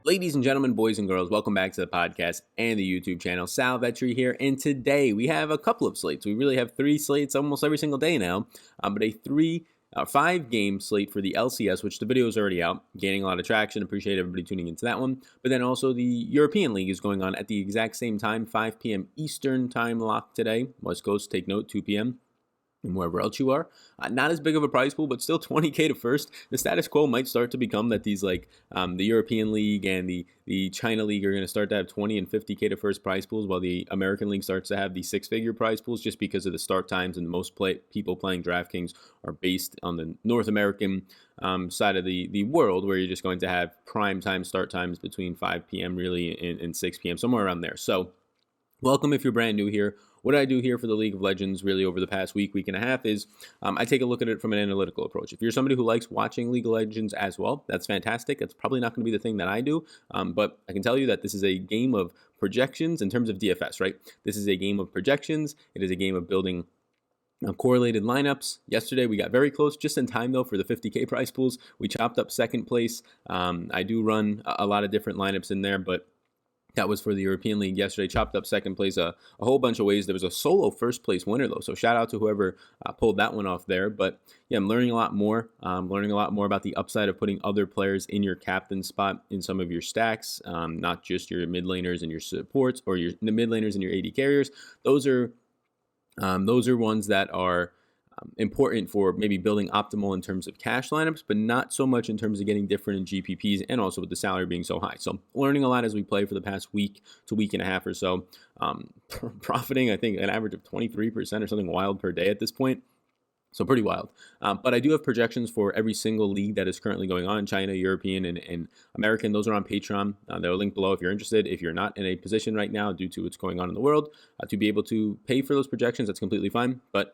Ladies and gentlemen, boys and girls, welcome back to the podcast and the YouTube channel. Sal Vetri here, and today we have a couple of slates. We really have three slates almost every single day now, but a 5-game slate for the LCS, which the video is already out, gaining a lot of traction. Appreciate everybody tuning into that one. But then also the European League is going on at the exact same time, 5 p.m. Eastern time lock today. West Coast, take note, 2 p.m. and wherever else you are. Not as big of a prize pool, but still 20K to first. The status quo might start to become that these the European League and the China League are going to start to have 20 and 50K to first prize pools, while the American League starts to have the 6-figure prize pools, just because of the start times, and most people playing DraftKings are based on the North American side of the world, where you're just going to have prime time start times between 5 p.m. really and 6 p.m., somewhere around there. So welcome if you're brand new here. What I do here for the League of Legends really over the past week and a half is I take a look at it from an analytical approach. If you're somebody who likes watching League of Legends as well, that's fantastic. That's probably not going to be the thing that I do, but I can tell you that this is a game of projections in terms of DFS, right? This is a game of projections. It is a game of building correlated lineups. Yesterday we got very close, just in time though for the 50K prize pools. We chopped up second place. I do run a lot of different lineups in there, but that was for the European League yesterday. Chopped up second place a whole bunch of ways. There was a solo first place winner though, so shout out to whoever pulled that one off there. But yeah, I'm learning a lot more. Learning a lot more about the upside of putting other players in your captain spot in some of your stacks, not just your mid laners and your supports, or the mid laners and your AD carriers. Those are ones that are important for maybe building optimal in terms of cash lineups, but not so much in terms of getting different in GPPs, and also with the salary being so high. So learning a lot as we play for the past week to week and a half or so, profiting, I think, an average of 23% or something wild per day at this point. So pretty wild. But I do have projections for every single league that is currently going on: China, European, and American. Those are on Patreon. They're linked below if you're interested. If you're not in a position right now due to what's going on in the world to be able to pay for those projections, that's completely fine. But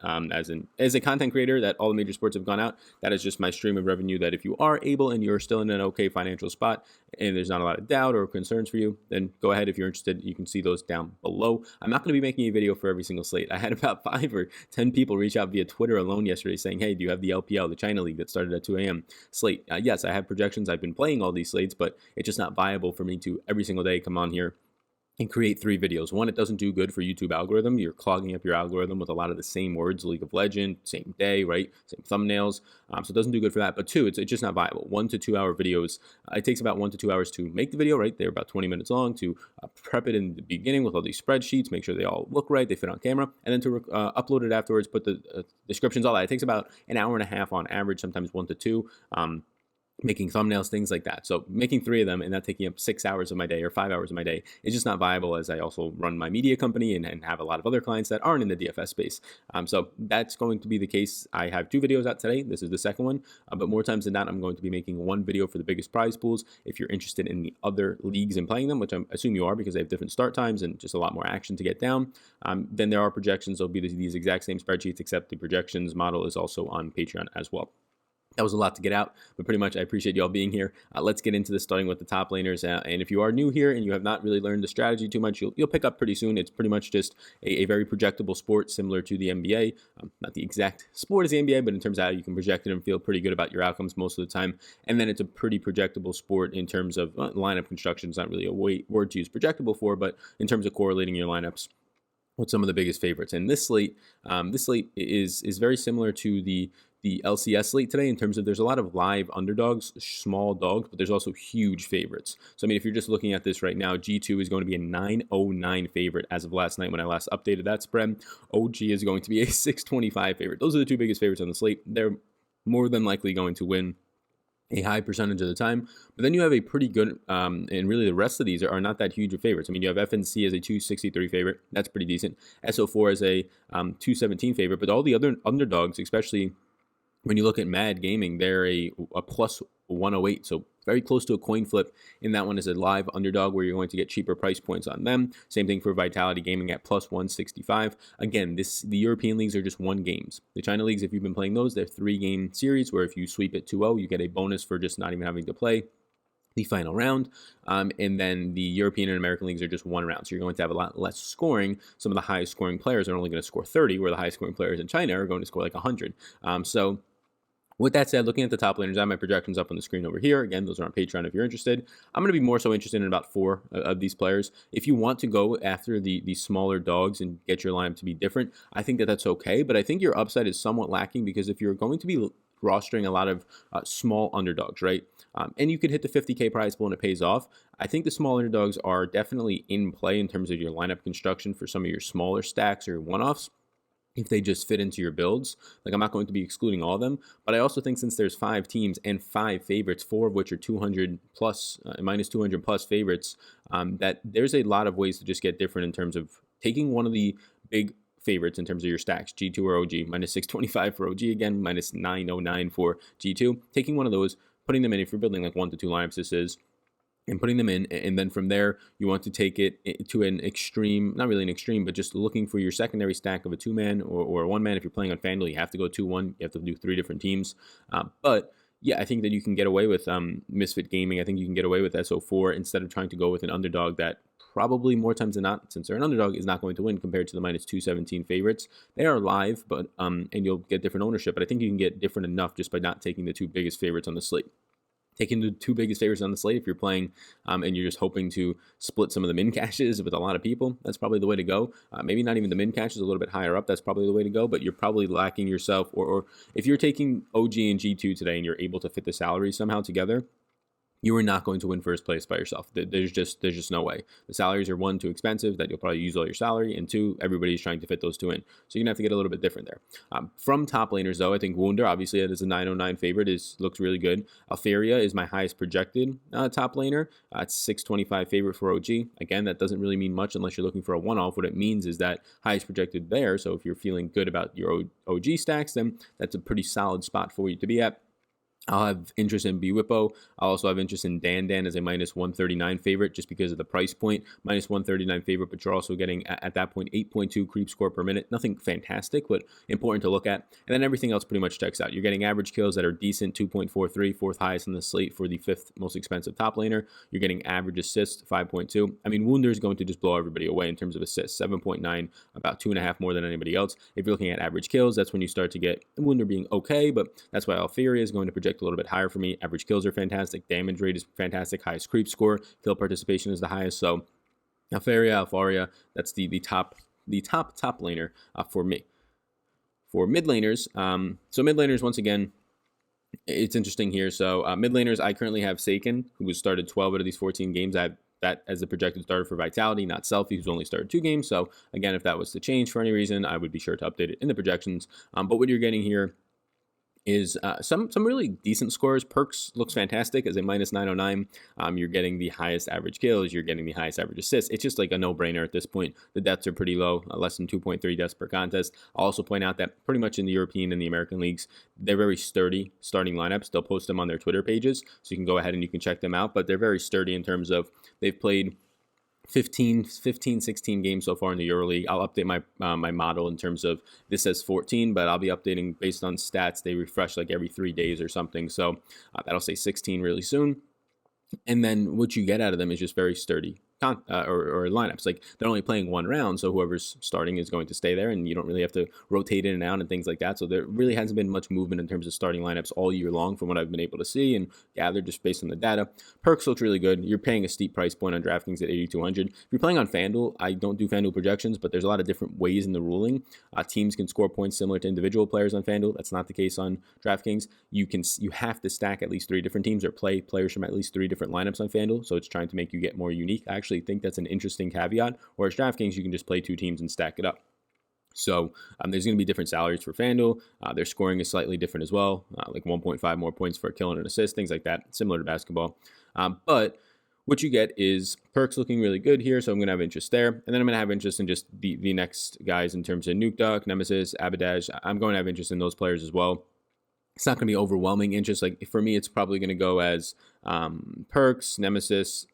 as a content creator that all the major sports have gone out, that is just my stream of revenue, that if you are able and you're still in an okay financial spot and there's not a lot of doubt or concerns for you, then go ahead. If you're interested, you can see those down below. I'm not going to be making a video for every single slate. I had about 5 or 10 people reach out via Twitter alone yesterday saying, hey, do you have the LPL, the China League that started at 2 a.m. slate? Yes, I have projections. I've been playing all these slates, but it's just not viable for me to every single day come on here and create 3 videos. One, it doesn't do good for YouTube algorithm. You're clogging up your algorithm with a lot of the same words, League of Legends, same day, right? Same thumbnails. So it doesn't do good for that. But 2, it's just not viable. 1 to 2 hour videos. It takes about 1 to 2 hours to make the video, right? They're about 20 minutes long, to prep it in the beginning with all these spreadsheets, make sure they all look right, they fit on camera, and then to upload it afterwards, put the descriptions, all that. It takes about an hour and a half on average, sometimes 1 to 2. Making thumbnails, things like that. So making 3 of them and that taking up 6 hours of my day or 5 hours of my day is just not viable, as I also run my media company and have a lot of other clients that aren't in the DFS space. So that's going to be the case. I have 2 videos out today. This is the second one, but more times than not, I'm going to be making 1 video for the biggest prize pools. If you're interested in the other leagues and playing them, which I assume you are because they have different start times and just a lot more action to get down, then there are projections. There'll be these exact same spreadsheets, except the projections model is also on Patreon as well. That was a lot to get out, but pretty much I appreciate you all being here. Let's get into this, starting with the top laners. And if you are new here and you have not really learned the strategy too much, you'll pick up pretty soon. It's pretty much just a very projectable sport, similar to the NBA. Not the exact sport as the NBA, but in terms of how you can project it and feel pretty good about your outcomes most of the time. And then it's a pretty projectable sport in terms of lineup construction. It's not really a word to use projectable for, but in terms of correlating your lineups with some of the biggest favorites. And this slate is very similar to the LCS slate today, in terms of there's a lot of live underdogs, small dogs, but there's also huge favorites. So, I mean, if you're just looking at this right now, G2 is going to be a 909 favorite as of last night when I last updated that spread. OG is going to be a 625 favorite. Those are the 2 biggest favorites on the slate. They're more than likely going to win a high percentage of the time. But then you have a pretty good, and really the rest of these are not that huge of favorites. I mean, you have FNC as a 263 favorite. That's pretty decent. SO4 as a 217 favorite. But all the other underdogs, especially when you look at Mad Gaming, they're a plus 108, so very close to a coin flip in that one as a live underdog, where you're going to get cheaper price points on them. Same thing for Vitality Gaming at plus 165. Again, the European leagues are just 1 games. The China leagues, if you've been playing those, they're 3-game series, where if you sweep it 2-0, you get a bonus for just not even having to play the final round. And then the European and American leagues are just 1 round. So you're going to have a lot less scoring. Some of the highest scoring players are only going to score 30, where the highest scoring players in China are going to score like 100. So With that said, looking at the top laners, I have my projections up on the screen over here. Again, those are on Patreon if you're interested. I'm going to be more so interested in about 4 of these players. If you want to go after the smaller dogs and get your lineup to be different, I think that that's okay. But I think your upside is somewhat lacking, because if you're going to be rostering a lot of small underdogs, right? And you could hit the 50K prize pool and it pays off. I think the small underdogs are definitely in play in terms of your lineup construction for some of your smaller stacks or one-offs, if they just fit into your builds. Like, I'm not going to be excluding all of them, but I also think since there's 5 teams and 5 favorites, 4 of which are 200 plus, minus 200 plus favorites, that there's a lot of ways to just get different in terms of taking one of the big favorites in terms of your stacks, G2 or OG, minus 625 for OG again, minus 909 for G2, taking one of those, putting them in if you're building like 1 to 2 lineups, this is, and putting them in. And then from there, you want to take it to an extreme, not really an extreme, but just looking for your secondary stack of a 2-man or a 1-man. If you're playing on FanDuel, you have to go 2-1. You have to do 3 different teams. But yeah, I think that you can get away with Misfit Gaming. I think you can get away with SO4 instead of trying to go with an underdog that probably more times than not, since they're an underdog, is not going to win compared to the minus 217 favorites. They are live, but and you'll get different ownership. But I think you can get different enough just by not taking the 2 biggest favorites on the slate. Taking the 2 biggest favorites on the slate, if you're playing and you're just hoping to split some of the min caches with a lot of people, that's probably the way to go. Maybe not even the min caches, a little bit higher up, that's probably the way to go, but you're probably lacking yourself. Or if you're taking OG and G2 today and you're able to fit the salaries somehow together, you are not going to win first place by yourself. There's just no way. The salaries are 1, too expensive, that you'll probably use all your salary, and 2, everybody's trying to fit those 2 in. So you're gonna have to get a little bit different there. From top laners though, I think Wunder, obviously that is a 909 favorite, looks really good. Alpharia is my highest projected top laner. It's 625 favorite for OG. Again, that doesn't really mean much unless you're looking for a one-off. What it means is that highest projected there. So if you're feeling good about your OG stacks, then that's a pretty solid spot for you to be at. I'll have interest in Bwipo. I'll also have interest in Dan as a minus 139 favorite just because of the price point. Minus 139 favorite, but you're also getting, at that point, 8.2 creep score per minute. Nothing fantastic, but important to look at. And then everything else pretty much checks out. You're getting average kills that are decent, 2.43, 4th highest in the slate for the 5th most expensive top laner. You're getting average assists, 5.2. I mean, Wunder is going to just blow everybody away in terms of assists, 7.9, about 2.5 more than anybody else. If you're looking at average kills, that's when you start to get Wunder being okay, but that's why Alpharia is going to project a little bit higher for me. Average kills are fantastic. Damage rate is fantastic. Highest creep score. Kill participation is the highest. So Alpharia, that's the top laner for me. For mid laners, once again, it's interesting here. So mid laners, I currently have Seiken, who has started 12 out of these 14 games. I have that as the projected starter for Vitality, not Selfie, who's only started 2 games. So again, if that was to change for any reason, I would be sure to update it in the projections. But what you're getting here is some really decent scores. Perks looks fantastic as a minus 909. You're getting the highest average kills. You're getting the highest average assists. It's just like a no-brainer at this point. The deaths are pretty low, less than 2.3 deaths per contest. I'll also point out that pretty much in the European and the American leagues, they're very sturdy starting lineups. They'll post them on their Twitter pages, so you can go ahead and you can check them out. But they're very sturdy in terms of they've played 16 games so far in the EuroLeague. I'll update my model in terms of this says 14, but I'll be updating based on stats. They refresh like every 3 days or something. So that'll say 16 really soon. And then what you get out of them is just very sturdy or lineups. Like, they're only playing 1 round, so whoever's starting is going to stay there, and you don't really have to rotate in and out and things like that. So there really hasn't been much movement in terms of starting lineups all year long from what I've been able to see and gather just based on the data. Perks looks really good. You're paying a steep price point on DraftKings at 8,200. If you're playing on FanDuel, I don't do FanDuel projections, but there's a lot of different ways in the ruling. Teams can score points similar to individual players on FanDuel. That's not the case on DraftKings. You have to stack at least 3 different teams or play players from at least 3 different lineups on FanDuel. So it's trying to make you get more unique. I actually think that's an interesting caveat. Whereas DraftKings, you can just play 2 teams and stack it up. So there's going to be different salaries for FanDuel. Their scoring is slightly different as well, like 1.5 more points for a kill and an assist, things like that, similar to basketball. But what you get is perks looking really good here, so I'm going to have interest there. And then I'm going to have interest in just the next guys in terms of Nukeduck, Nemesis, Abaddaj. I'm going to have interest in those players as well. It's not going to be overwhelming interest. Like, for me, it's probably going to go as perks, Nemesis,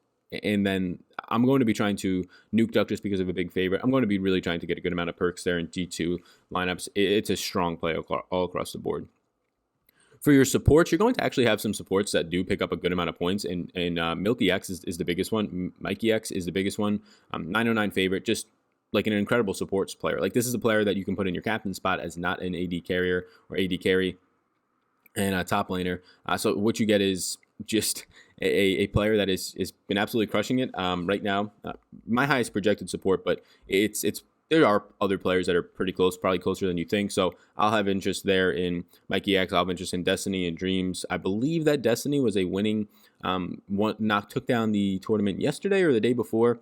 and then I'm going to be trying to Nukeduck just because of a big favorite. I'm going to be really trying to get a good amount of perks there in G2 lineups. It's a strong play all across the board. For your supports, you're going to actually have some supports that do pick up a good amount of points, and Milky X is the biggest one. Mikey X is the biggest one. 909 favorite, just like an incredible supports player. Like, this is a player that you can put in your captain spot as not an AD carrier or AD carry. and a top laner. So what you get is just a player that is been absolutely crushing it right now. My highest projected support, but it's there are other players that are pretty close, probably closer than you think. So I'll have interest there in Mikey X. I'll have interest in Destiny and Dreams. I believe that Destiny was a winning took down the tournament yesterday or the day before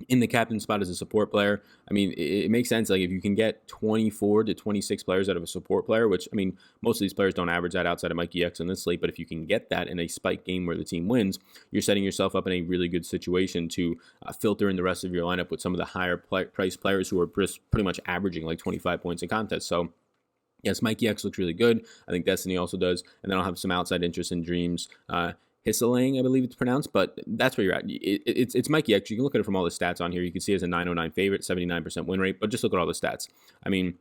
in the captain spot as a support player. I mean, it makes sense. Like if you can get 24 to 26 players out of a support player, which I mean, most of these players don't average that outside of Mikey X in this slate, but if you can get that in a spike game where the team wins, you're setting yourself up in a really good situation to filter in the rest of your lineup with some of the higher price players who are pretty much averaging like 25 points in contests. So yes, Mikey X looks really good. I think Destiny also does. And then I'll have some outside interest in Dreams. Hisseling, I believe it's pronounced, but that's where you're at. It's Mikey X. You can look at it from all the stats on here. You can see it as a 909 favorite, 79% win rate, but just look at all the stats. I mean,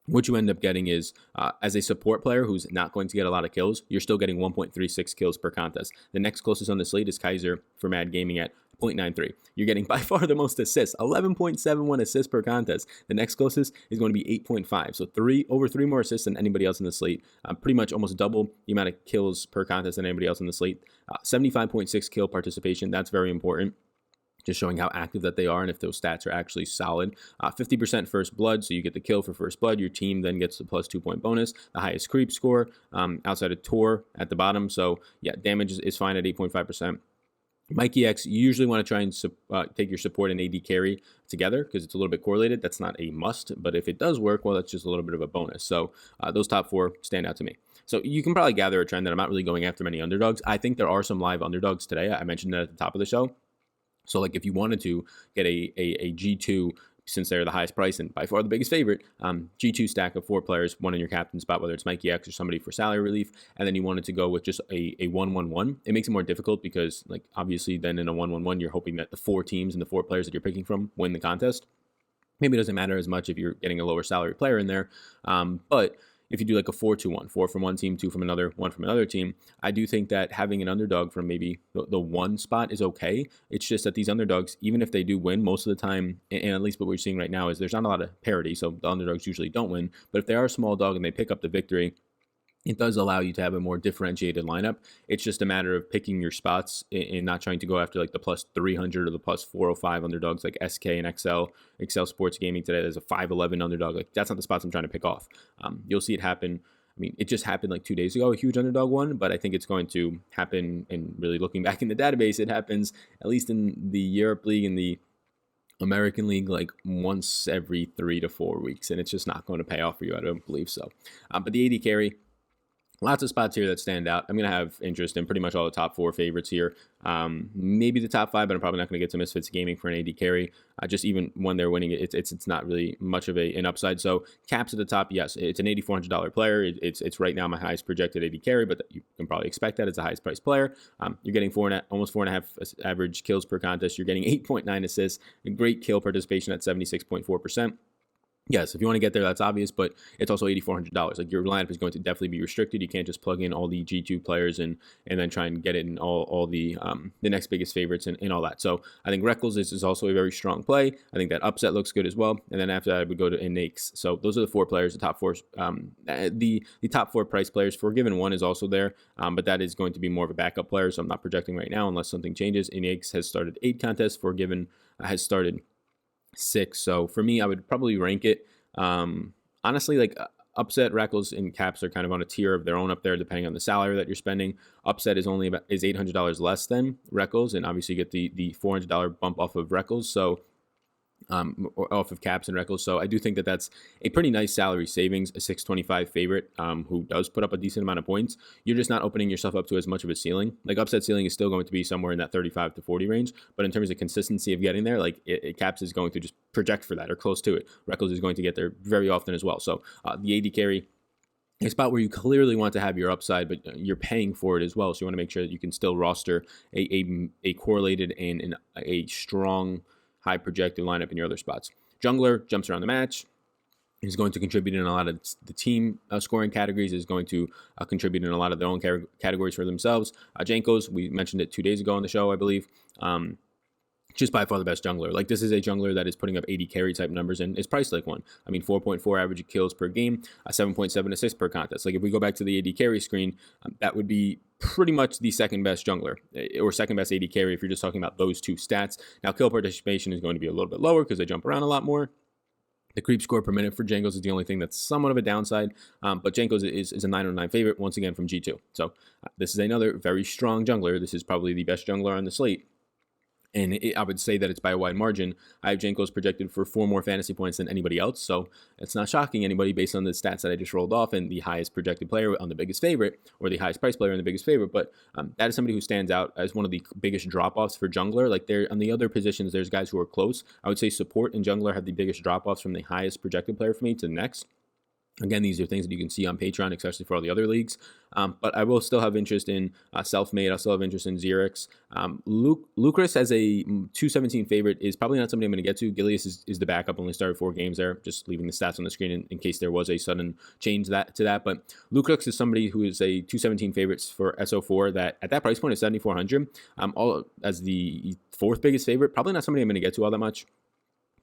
what you end up getting is, as a support player who's not going to get a lot of kills, you're still getting 1.36 kills per contest. The next closest on the slate is Kaiser for Mad Gaming at 0.93. You're getting by far the most assists, 11.71 assists per contest. The next closest is going to be 8.5. So over three more assists than anybody else in the slate. Pretty much almost double the amount of kills per contest than anybody else in the slate. 75.6 kill participation. That's very important, just showing how active that they are and if those stats are actually solid. 50% first blood, so you get the kill for first blood. Your team then gets the plus 2-point bonus. The highest creep score outside of Tor at the bottom. So yeah, damage is fine at 8.5%. Mikey X, you usually want to try and take your support and AD carry together because it's a little bit correlated. That's not a must, but if it does work, well, that's just a little bit of a bonus. So those top four stand out to me. So you can probably gather a trend that I'm not really going after many underdogs. I think there are some live underdogs today. I mentioned that at the top of the show. So like if you wanted to get a G2, since they're the highest price and by far the biggest favorite, G2 stack of four players, one in your captain spot, whether it's Mikey X or somebody for salary relief, and then you wanted to go with just a 1-1-1. It makes it more difficult because, like, obviously then in a 1-1-1, you're hoping that the four teams and the four players that you're picking from win the contest. Maybe it doesn't matter as much if you're getting a lower salary player in there, but if you do like a 4-2-1, 4 from one team, 2 from another, 1 from another team, I do think that having an underdog from maybe the one spot is okay. It's just that these underdogs, even if they do win, most of the time, and at least what we're seeing right now is there's not a lot of parity, so the underdogs usually don't win. But if they are a small dog and they pick up the victory, it does allow you to have a more differentiated lineup. It's just a matter of picking your spots and not trying to go after like the plus 300 or the plus 405 underdogs like SK and Excel Sports Gaming today. There's a 511 underdog. Like that's not the spots I'm trying to pick off. You'll see it happen. I mean, it just happened like 2 days ago, a huge underdog one, but I think it's going to happen. And really looking back in the database, it happens at least in the Europe League and the American League like once every 3 to 4 weeks, and it's just not going to pay off for you. I don't believe so. But the AD carry, lots of spots here that stand out. I'm going to have interest in pretty much all the top four favorites here. Maybe the top five, but I'm probably not going to get to Misfits Gaming for an AD carry. Just even when they're winning, it's not really much of an upside. So Caps at the top, yes, it's an $8,400 player. It's right now my highest projected AD carry, but you can probably expect that it's the highest priced player. You're getting almost 4.5 average kills per contest. You're getting 8.9 assists, a great kill participation at 76.4%. Yes, if you want to get there, that's obvious, but it's also $8,400. Like your lineup is going to definitely be restricted. You can't just plug in all the G2 players and then try and get it in all the next biggest favorites and all that. So I think Reckles is also a very strong play. I think that upset looks good as well. And then after that, I would go to Inakes. So those are the four players, the top four. The top four price players. Forgiven One is also there, but that is going to be more of a backup player. So I'm not projecting right now unless something changes. Inakes has started 8 contests. Forgiven has started 6. So for me, I would probably rank it. Honestly, like Upset, Reckles, and Caps are kind of on a tier of their own up there, depending on the salary that you're spending. Upset is $800 less than Reckles, and obviously you get the $400 bump off of Reckles. So or off of Caps and Reckles. So I do think that that's a pretty nice salary savings, a 625 favorite who does put up a decent amount of points. You're just not opening yourself up to as much of a ceiling. Like upset ceiling is still going to be somewhere in that 35 to 40 range, but in terms of consistency of getting there, like Caps is going to just project for that or close to it. Reckles is going to get there very often as well. So the AD carry, a spot where you clearly want to have your upside, but you're paying for it as well. So you want to make sure that you can still roster a correlated and a strong high projected lineup in your other spots. Jungler jumps around the match. He's going to contribute in a lot of the team scoring categories. Is going to contribute in a lot of their own categories for themselves. Jankos, we mentioned it 2 days ago on the show, I believe. just by far the best jungler. Like, this is a jungler that is putting up 80 carry type numbers and is priced like one. I mean, 4.4 average kills per game, 7.7 assists per contest. Like, if we go back to the AD carry screen, that would be pretty much the second best jungler, or second best AD carry if you're just talking about those two stats. Now, kill participation is going to be a little bit lower because they jump around a lot more. The creep score per minute for Jankos is the only thing that's somewhat of a downside, but Jankos is a 909 favorite, once again, from G2. So this is another very strong jungler. This is probably the best jungler on the slate. And I would say that it's by a wide margin. I have Jankos projected for 4 more fantasy points than anybody else, so it's not shocking anybody based on the stats that I just rolled off and the highest projected player on the biggest favorite, or the highest price player on the biggest favorite. But that is somebody who stands out as one of the biggest drop-offs for jungler. Like, there on the other positions, there's guys who are close. I would say support and jungler have the biggest drop-offs from the highest projected player for me to the next. Again, these are things that you can see on Patreon, especially for all the other leagues. But I will still have interest in Selfmade. I'll still have interest in Xerix. Lucas as a 217 favorite is probably not somebody I'm going to get to. Gilius is the backup, only started 4 games there, just leaving the stats on the screen in case there was a sudden change to that. But Lucas is somebody who is a 217 favorites for SO4 that at that price point is 7,400. All as the 4th biggest favorite, probably not somebody I'm going to get to all that much.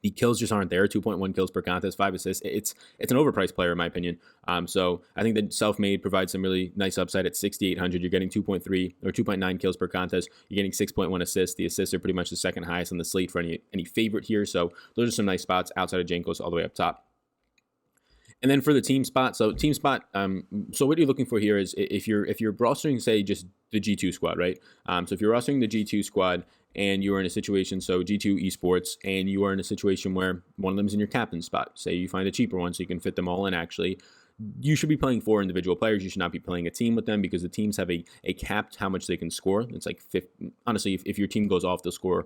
The kills just aren't there. 2.1 kills per contest, 5 assists. It's an overpriced player in my opinion. So I think that Selfmade provides some really nice upside at 6,800. You're getting 2.3 or 2.9 kills per contest. You're getting 6.1 assists. The assists are pretty much the second highest on the slate for any favorite here. So those are some nice spots outside of Jankos all the way up top. And then for the team spot, so what you're looking for here is if you're rostering, say, just the G2 squad, right? So if you're rostering the G2 squad and you're in a situation, so G2 esports, and you are in a situation where one of them is in your captain spot, say you find a cheaper one so you can fit them all in, actually, you should be playing 4 individual players. You should not be playing a team with them because the teams have a capped how much they can score. It's like 50, honestly, if your team goes off, they'll score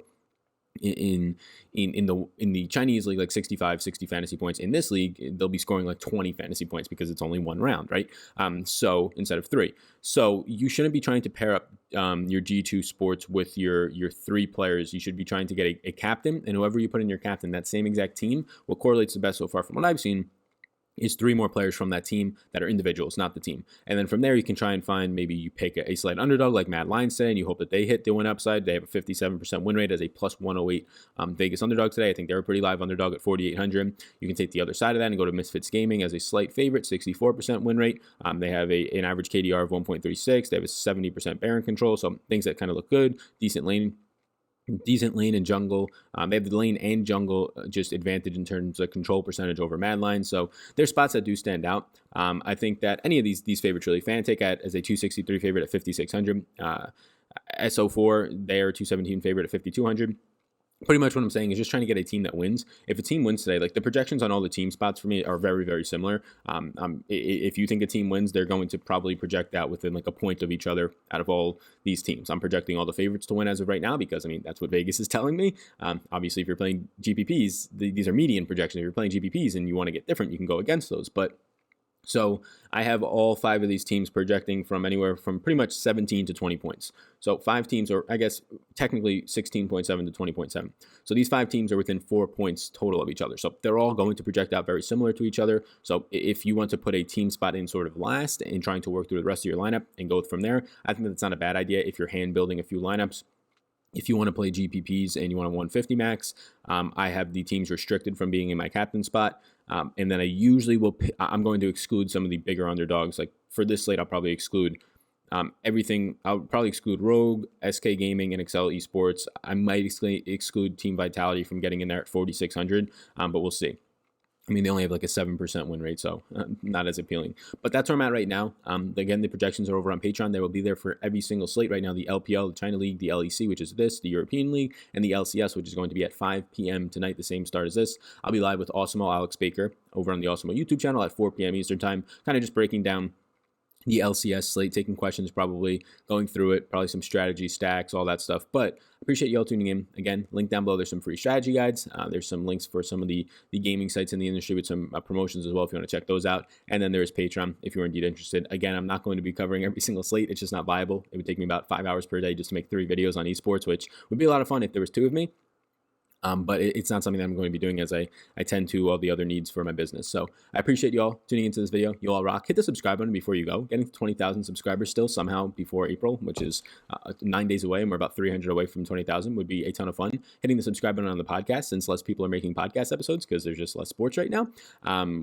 in the Chinese league like 60 fantasy points. In this league, they'll be scoring like 20 fantasy points because it's only 1 round, right? So instead of 3. So you shouldn't be trying to pair up your G2 sports with your 3 players. You should be trying to get a captain, and whoever you put in your captain, that same exact team, what correlates the best so far from what I've seen is 3 more players from that team that are individuals, not the team. And then from there, you can try and find, maybe you pick a slight underdog like Mad Lions today, and you hope that they hit the win upside. They have a 57% win rate as a plus 108 Vegas underdog today. I think they're a pretty live underdog at 4,800. You can take the other side of that and go to Misfits Gaming as a slight favorite, 64% win rate. They have an average KDR of 1.36. They have a 70% Baron control, so things that kind of look good. Decent lane and jungle. They have the lane and jungle just advantage in terms of control percentage over Mad Lions. So there's spots that do stand out. I think that any of these favorites really, Fnatic as a 263 favorite at 5,600. SO4, they're 217 favorite at 5,200. Pretty much what I'm saying is just trying to get a team that wins. If a team wins today, like the projections on all the team spots for me are very, very similar. If you think a team wins, they're going to probably project out within like a point of each other out of all these teams. I'm projecting all the favorites to win as of right now because, I mean, that's what Vegas is telling me. Obviously, if you're playing GPPs, these are median projections. If you're playing GPPs and you want to get different, you can go against those. But so I have all 5 of these teams projecting from anywhere from pretty much 17 to 20 points. So 5 teams, or I guess technically 16.7 to 20.7. So these 5 teams are within 4 points total of each other. So they're all going to project out very similar to each other. So if you want to put a team spot in sort of last and trying to work through the rest of your lineup and go from there, I think that's not a bad idea if you're hand building a few lineups. If you want to play GPPs and you want a 150 max, I have the teams restricted from being in my captain spot. And then I usually I'm going to exclude some of the bigger underdogs. Like for this slate, I'll probably exclude everything. I'll probably exclude Rogue, SK Gaming, and Excel Esports. I might exclude Team Vitality from getting in there at 4,600, but we'll see. I mean, they only have like a 7% win rate, so not as appealing. But that's where I'm at right now. Again, the projections are over on Patreon. They will be there for every single slate right now. The LPL, the China League, the LEC, which is this, the European League, and the LCS, which is going to be at 5 p.m. tonight, the same start as this. I'll be live with Awesemo Alex Baker over on the Awesemo YouTube channel at 4 p.m. Eastern Time, kind of just breaking down the LCS slate, taking questions, probably going through it, probably some strategy stacks, all that stuff. But appreciate y'all tuning in. Again, link down below. There's some free strategy guides. There's some links for some of the gaming sites in the industry with some promotions as well if you want to check those out. And then there's Patreon if you're indeed interested. Again, I'm not going to be covering every single slate. It's just not viable. It would take me about 5 hours per day just to make 3 videos on esports, which would be a lot of fun if there was 2 of me. But it's not something that I'm going to be doing as I tend to all the other needs for my business. So I appreciate you all tuning into this video. You all rock. Hit the subscribe button before you go. Getting to 20,000 subscribers still somehow before April, which is 9 days away, and we're about 300 away from 20,000, would be a ton of fun. Hitting the subscribe button on the podcast, since less people are making podcast episodes because there's just less sports right now.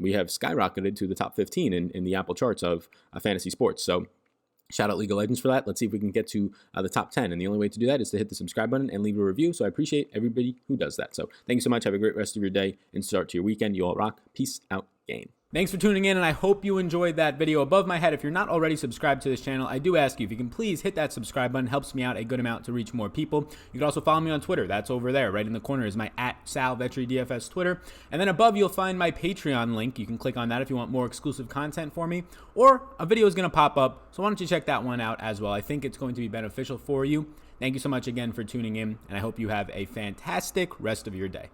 We have skyrocketed to the top 15 in the Apple charts of fantasy sports. So shout out League of Legends for that. Let's see if we can get to the top 10. And the only way to do that is to hit the subscribe button and leave a review. So I appreciate everybody who does that. So thank you so much. Have a great rest of your day and start to your weekend. You all rock. Peace out, game. Thanks for tuning in, and I hope you enjoyed that video. Above my head, if you're not already subscribed to this channel, I do ask you if you can please hit that subscribe button. Helps me out a good amount to reach more people. You can also follow me on Twitter. That's over there. Right in the corner is my @SalVetriDFS Twitter. And then above, you'll find my Patreon link. You can click on that if you want more exclusive content for me. Or a video is going to pop up, so why don't you check that one out as well. I think it's going to be beneficial for you. Thank you so much again for tuning in, and I hope you have a fantastic rest of your day.